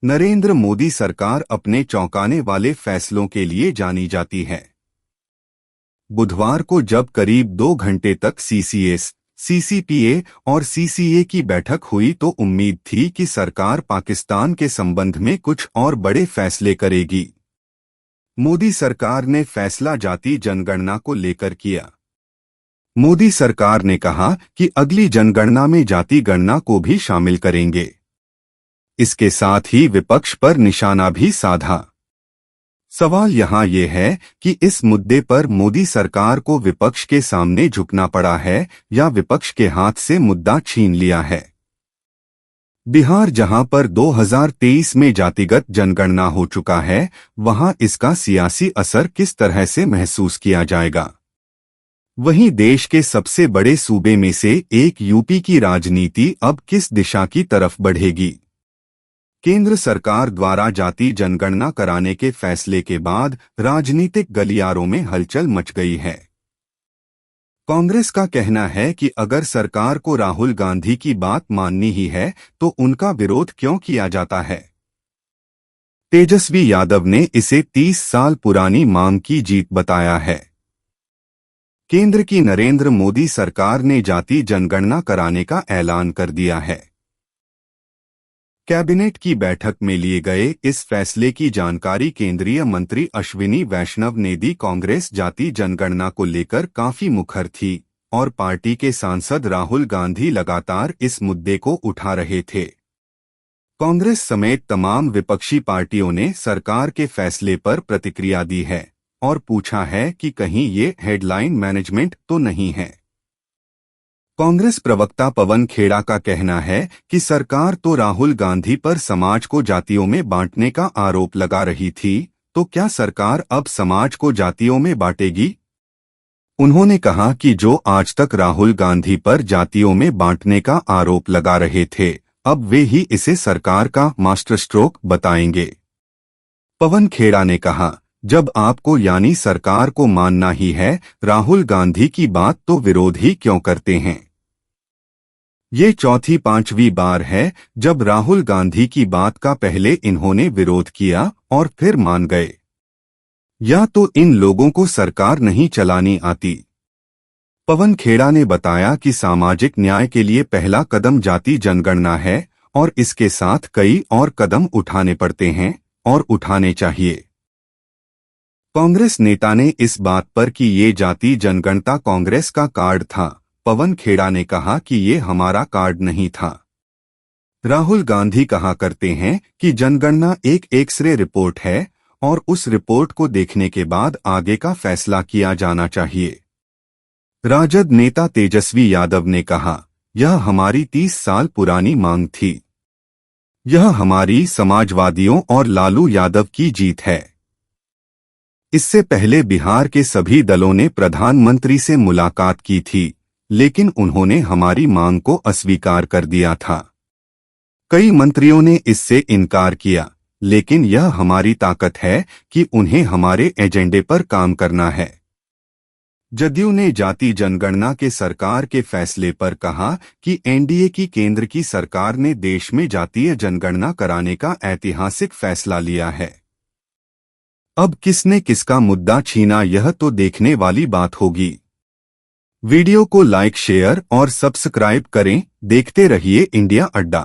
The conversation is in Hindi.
नरेंद्र मोदी सरकार अपने चौंकाने वाले फैसलों के लिए जानी जाती है। बुधवार को जब करीब 2 घंटे तक सीसीएस, सीसीपीए और सीसीए की बैठक हुई तो उम्मीद थी कि सरकार पाकिस्तान के संबंध में कुछ और बड़े फैसले करेगी। मोदी सरकार ने फैसला जाति जनगणना को लेकर किया। मोदी सरकार ने कहा कि अगली जनगणना में जाति गणना को भी शामिल करेंगे। इसके साथ ही विपक्ष पर निशाना भी साधा। सवाल यहाँ ये है कि इस मुद्दे पर मोदी सरकार को विपक्ष के सामने झुकना पड़ा है या विपक्ष के हाथ से मुद्दा छीन लिया है। बिहार, जहां पर 2023 में जातिगत जनगणना हो चुका है, वहां इसका सियासी असर किस तरह से महसूस किया जाएगा। वहीं देश के सबसे बड़े सूबे में से एक यूपी की राजनीति अब किस दिशा की तरफ बढ़ेगी। केंद्र सरकार द्वारा जाति जनगणना कराने के फैसले के बाद राजनीतिक गलियारों में हलचल मच गई है। कांग्रेस का कहना है कि अगर सरकार को राहुल गांधी की बात माननी ही है तो उनका विरोध क्यों किया जाता है। तेजस्वी यादव ने इसे 30 साल पुरानी मांग की जीत बताया है। केंद्र की नरेंद्र मोदी सरकार ने जाति जनगणना कराने का ऐलान कर दिया है। कैबिनेट की बैठक में लिए गए इस फैसले की जानकारी केंद्रीय मंत्री अश्विनी वैष्णव ने दी। कांग्रेस जाति जनगणना को लेकर काफी मुखर थी और पार्टी के सांसद राहुल गांधी लगातार इस मुद्दे को उठा रहे थे। कांग्रेस समेत तमाम विपक्षी पार्टियों ने सरकार के फैसले पर प्रतिक्रिया दी है और पूछा है कि कहीं ये हेडलाइन मैनेजमेंट तो नहीं है। कांग्रेस प्रवक्ता पवन खेड़ा का कहना है कि सरकार तो राहुल गांधी पर समाज को जातियों में बांटने का आरोप लगा रही थी, तो क्या सरकार अब समाज को जातियों में बांटेगी। उन्होंने कहा कि जो आज तक राहुल गांधी पर जातियों में बांटने का आरोप लगा रहे थे, अब वे ही इसे सरकार का मास्टर स्ट्रोक बताएंगे। पवन खेड़ा ने कहा, जब आपको यानी सरकार को मानना ही है, राहुल गांधी की बात तो विरोध ही क्यों करते हैं। ये चौथी पांचवी बार है जब राहुल गांधी की बात का पहले इन्होंने विरोध किया और फिर मान गए। या तो इन लोगों को सरकार नहीं चलानी आती। पवन खेड़ा ने बताया कि सामाजिक न्याय के लिए पहला कदम जाति जनगणना है और इसके साथ कई और कदम उठाने पड़ते हैं और उठाने चाहिए। कांग्रेस नेता ने इस बात पर कि ये जाति जनगणना कांग्रेस का कार्ड था। पवन खेड़ा ने कहा कि ये हमारा कार्ड नहीं था। राहुल गांधी कहा करते हैं कि जनगणना एक एक्सरे रिपोर्ट है और उस रिपोर्ट को देखने के बाद आगे का फैसला किया जाना चाहिए। राजद नेता तेजस्वी यादव ने कहा, यह हमारी 30 साल पुरानी मांग थी। यह हमारी, समाजवादियों और लालू यादव की जीत है। इससे पहले बिहार के सभी दलों ने प्रधानमंत्री से मुलाकात की थी, लेकिन उन्होंने हमारी मांग को अस्वीकार कर दिया था। कई मंत्रियों ने इससे इनकार किया, लेकिन यह हमारी ताकत है कि उन्हें हमारे एजेंडे पर काम करना है। जदयू ने जाति जनगणना के सरकार के फैसले पर कहा कि एनडीए की केंद्र की सरकार ने देश में जातीय जनगणना कराने का ऐतिहासिक फैसला लिया है। अब किसने किसका मुद्दा छीना, यह तो देखने वाली बात होगी। वीडियो को लाइक, शेयर और सब्सक्राइब करें। देखते रहिए इंडिया अड्डा।